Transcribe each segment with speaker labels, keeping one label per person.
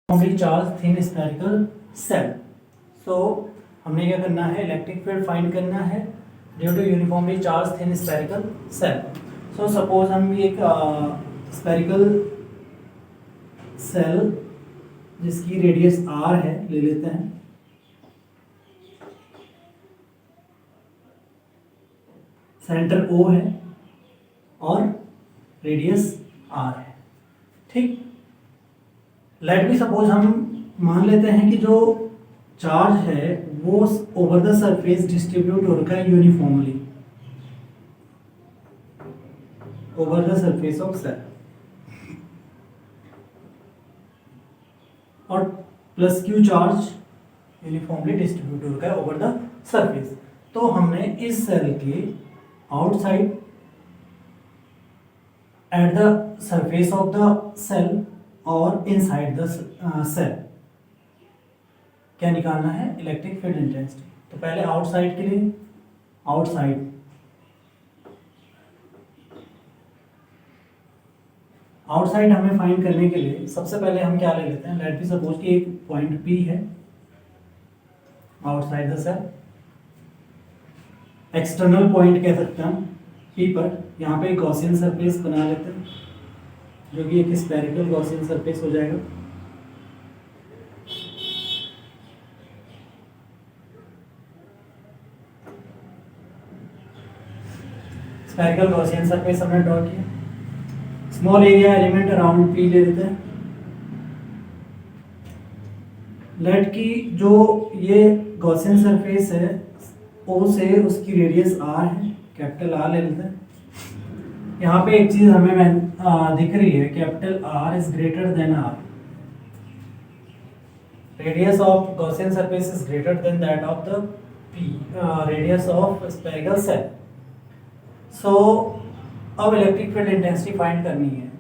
Speaker 1: Uniformly charge thin spherical shell. So हमने क्या करना है, इलेक्ट्रिक फील्ड फाइंड करना है due to uniformly charge thin spherical shell. So suppose हम एक स्फेरिकल सेल जिसकी रेडियस r है ले लेते हैं। सेंटर O है और रेडियस r है, ठीक। लेट बी सपोज हम मान लेते हैं कि जो चार्ज है वो ओवर द सरफेस डिस्ट्रीब्यूट हो रखा है uniformly over the surface of shell, और plus Q charge uniformly distribute हो रखा है ओवर द सरफेस। तो हमने इस सेल के outside at the surface of the cell और इनसाइड द सेल क्या निकालना है, इलेक्ट्रिक फील्ड इंटेंसिटी। तो पहले आउटसाइड के लिए आउटसाइड हमें फाइंड करने के लिए सबसे पहले हम क्या ले लेते हैं, लेट बी सपोज कि एक पॉइंट P है outside the cell, external point कह सकते हैं हम P पर। यहाँ पे एक गॉसियन सरफेस बना लेते हैं जो कि एक स्फेरिकल गॉसियन सरफेस हो जाएगा। स्फेरिकल गॉसियन सरफेस हमने ड्रॉ किया। Small area element around P ले लेते हैं। लेट की जो ये गॉसियन सरफेस है O से उसकी रेडियस r है, कैपिटल R ले लेते हैं। यहाँ पे एक चीज हमें दिख रही है, capital R is greater than R, radius of Gaussian surface is greater than that of the P radius of spherical shell. So अब इलेक्ट्रिक फील्ड इंटेंसिटी फाइंड करनी है।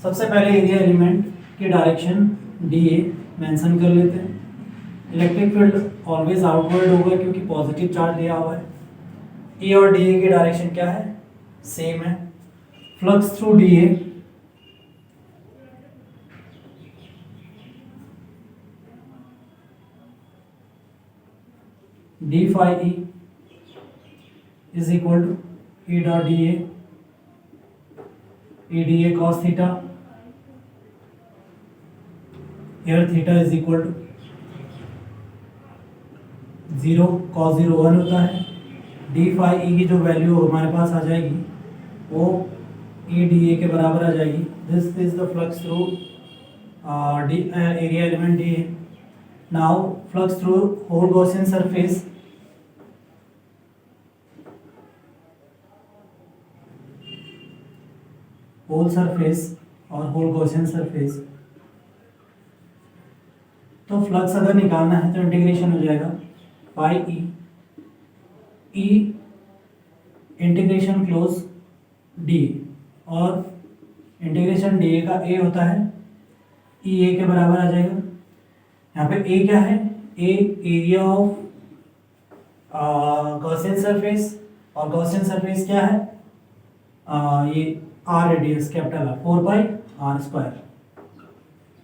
Speaker 1: सबसे पहले एरिया एलिमेंट की डायरेक्शन dA मेंशन कर लेते हैं। Electric field always outward होगा क्योंकि पॉजिटिव चार्ज दिया हुआ है। E और dA की डायरेक्शन क्या है, सेम है। Flux through dA d phi E is equal to E dot dA, E dA cos theta, here theta is equal to 0, cos 0 1 होता है। d phi E की जो वैल्यू हमारे पास आ जाएगी वो E dA के बराबर आ जाएगी। This is the flux through area element dA। Now flux through whole gaussian surface, whole surface और होल गॉसियन सरफेस। तो फ्लक्स अगर निकालना है तो इंटीग्रेशन हो जाएगा phi E integration close D, और इंटीग्रेशन डी का ए होता है ई ए के बराबर आ जाएगा। यहाँ पे ए क्या है, A area of Gaussian surface, और गॉसियन सरफेस क्या है, ये R radius capital R 4 pi R square,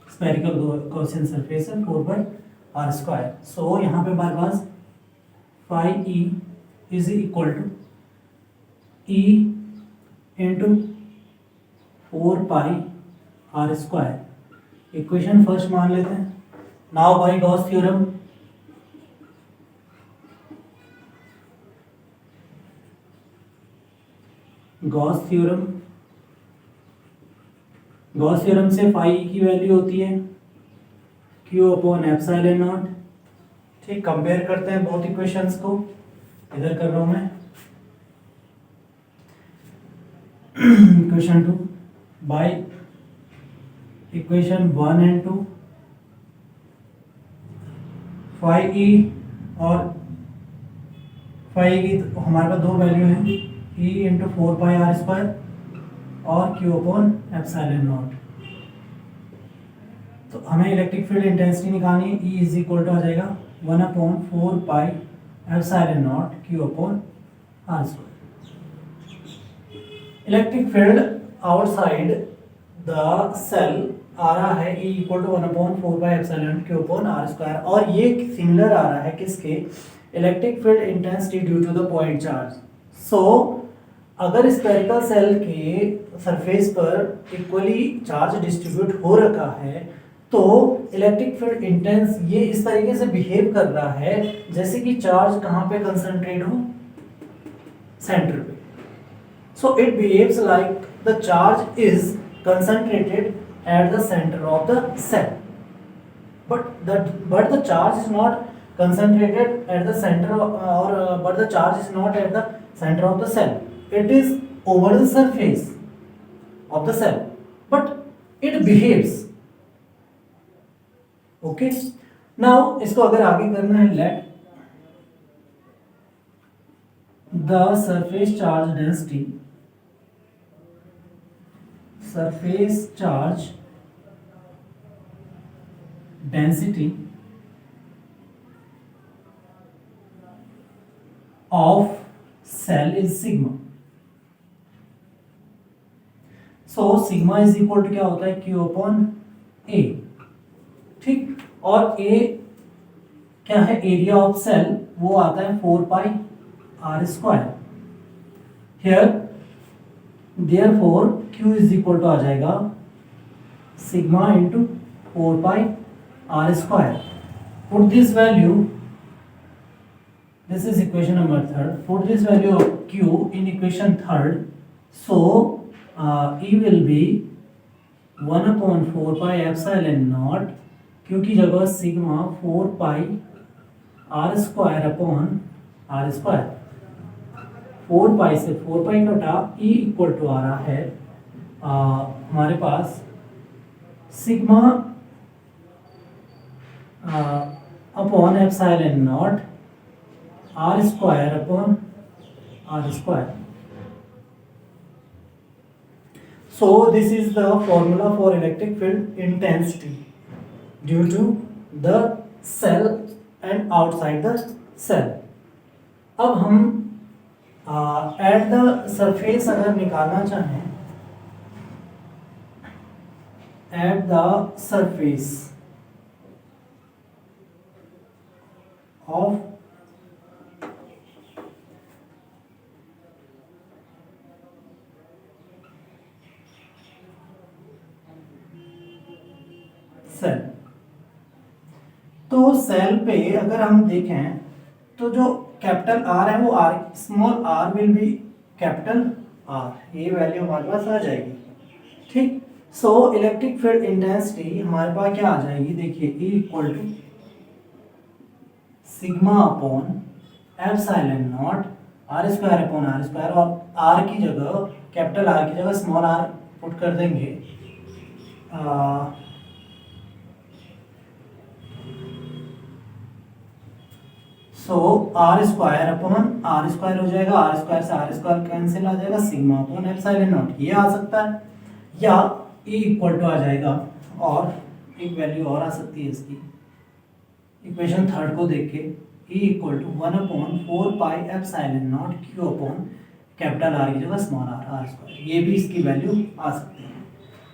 Speaker 1: spherical Gaussian surface है 4 पाई आर स्क्वायर। सो यहाँ पे हमारे पास phi E is equal to E into 4 pi R square. Equation first मान लेते हैं। Now by Gauss theorem Gauss theorem से phi की वैल्यू होती है Q अपॉन एप्सिलॉन नॉट, ठीक। कंपेयर करते हैं बोथ इक्वेशंस को, इधर कर रहा हूं मैं equation 2 by equation 1 and 2। Phi E और फाई की तो हमारे पास दो वैल्यू हैं, E into 4 pi R square और Q अपॉन एप्सिलॉन नॉट। तो हमें इलेक्ट्रिक फील्ड इंटेंसिटी निकालनी है। E इज इक्वल टू आ जाएगा 1 upon 4 pi epsilon naught Q upon R square. Electric field outside the shell आ रहा है E इक्वल टू 1/4πε/q/r², और ये सिमिलर आ रहा है किसके, electric field intensity due to the point charge. So अगर स्फेरिकल सेल के सरफेस पर इक्वली चार्ज डिस्ट्रीब्यूट हो रखा है तो इलेक्ट्रिक फील्ड इंटेंस ये इस तरीके से बिहेव कर रहा है जैसे कि चार्ज कहाँ पे कंसंट्रेट हो, सेंटर पे। So it behaves like the charge is concentrated at the center of the cell, but the charge is not concentrated at the center but the charge is not at the center of the cell. It is over the surface of the cell, but it behaves. Okay, now इसको अगर आगे करना है, let the surface charge density of cell is sigma. So sigma is equal to क्या होता है, Q upon A, ठीक। और A क्या है, एरिया ऑफ सेल, वो आता है 4πr²। Here therefore Q is equal to आ जाएगा sigma into 4πr²। Put this value, this is equation number 3, put this value of Q in equation 3, so E will be 1/4πε0 Q की जगह sigma 4πr²/r²। 4π से 4π कटा, E equal to आ रहा है हमारे पास sigma upon ε0 r²/r²। So this is the formula for electric field intensity due to the cell and outside the cell। अब हम eight the surface अगर निकालना चाहें, at the surface of cell, तो cell पे अगर हम देखें तो जो कैपिटल आर है वो R, small R will be capital R, ये वैल्यू हमारे पास आ जाएगी, ठीक। सो इलेक्ट्रिक फील्ड इंटेंसिटी हमारे पास क्या आ जाएगी, देखिए E equal to sigma upon ε0 r²/r², और आर की जगह, कैपिटल आर की जगह स्मॉल आर पुट कर देंगे, सो r²/r² हो जाएगा, r² से r² कैंसिल आ जाएगा, सिग्मा अपॉन ε0 ये आ सकता है, या E इक्वल टू आ जाएगा, और एक वैल्यू और आ सकती है इसकी, इक्वेशन 3 को देख के E equal to 1/4πε0 Q upon capital R की जगह स्मॉल आर r², ये भी इसकी वैल्यू आ सकती है।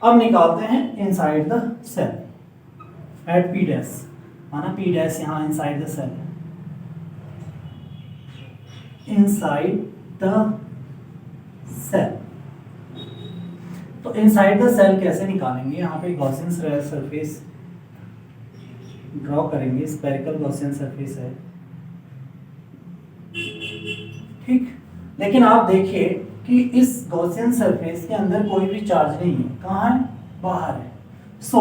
Speaker 1: अब निकालते हैं inside the cell at P dash, माना P डैश यहाँ inside the cell, inside the cell। तो inside the cell कैसे निकालेंगे, यहाँ पे गॉसियन सरफेस ड्रॉ करेंगे, स्फेरिकल गॉसियन सरफेस है, ठीक। लेकिन आप देखिए कि इस गॉसियन सरफेस के अंदर कोई भी चार्ज नहीं है, कहाँ है, बाहर है। So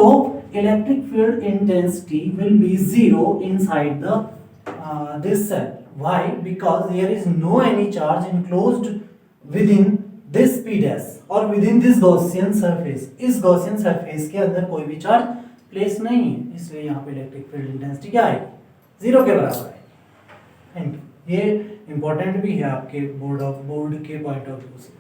Speaker 1: electric field intensity will be 0 inside the this cell। Why? Because there is no any charge enclosed within this P dash or within this Gaussian surface। इस Gaussian surface के अंदर कोई भी चार्ज प्लेस नहीं है, इसलिए यहाँ पे इलेक्ट्रिक फील्ड इंटेंसिटी क्या है, 0 के बराबर है। Thank you. ये इंपॉर्टेंट भी है आपके बोर्ड के पॉइंट ऑफ व्यू से।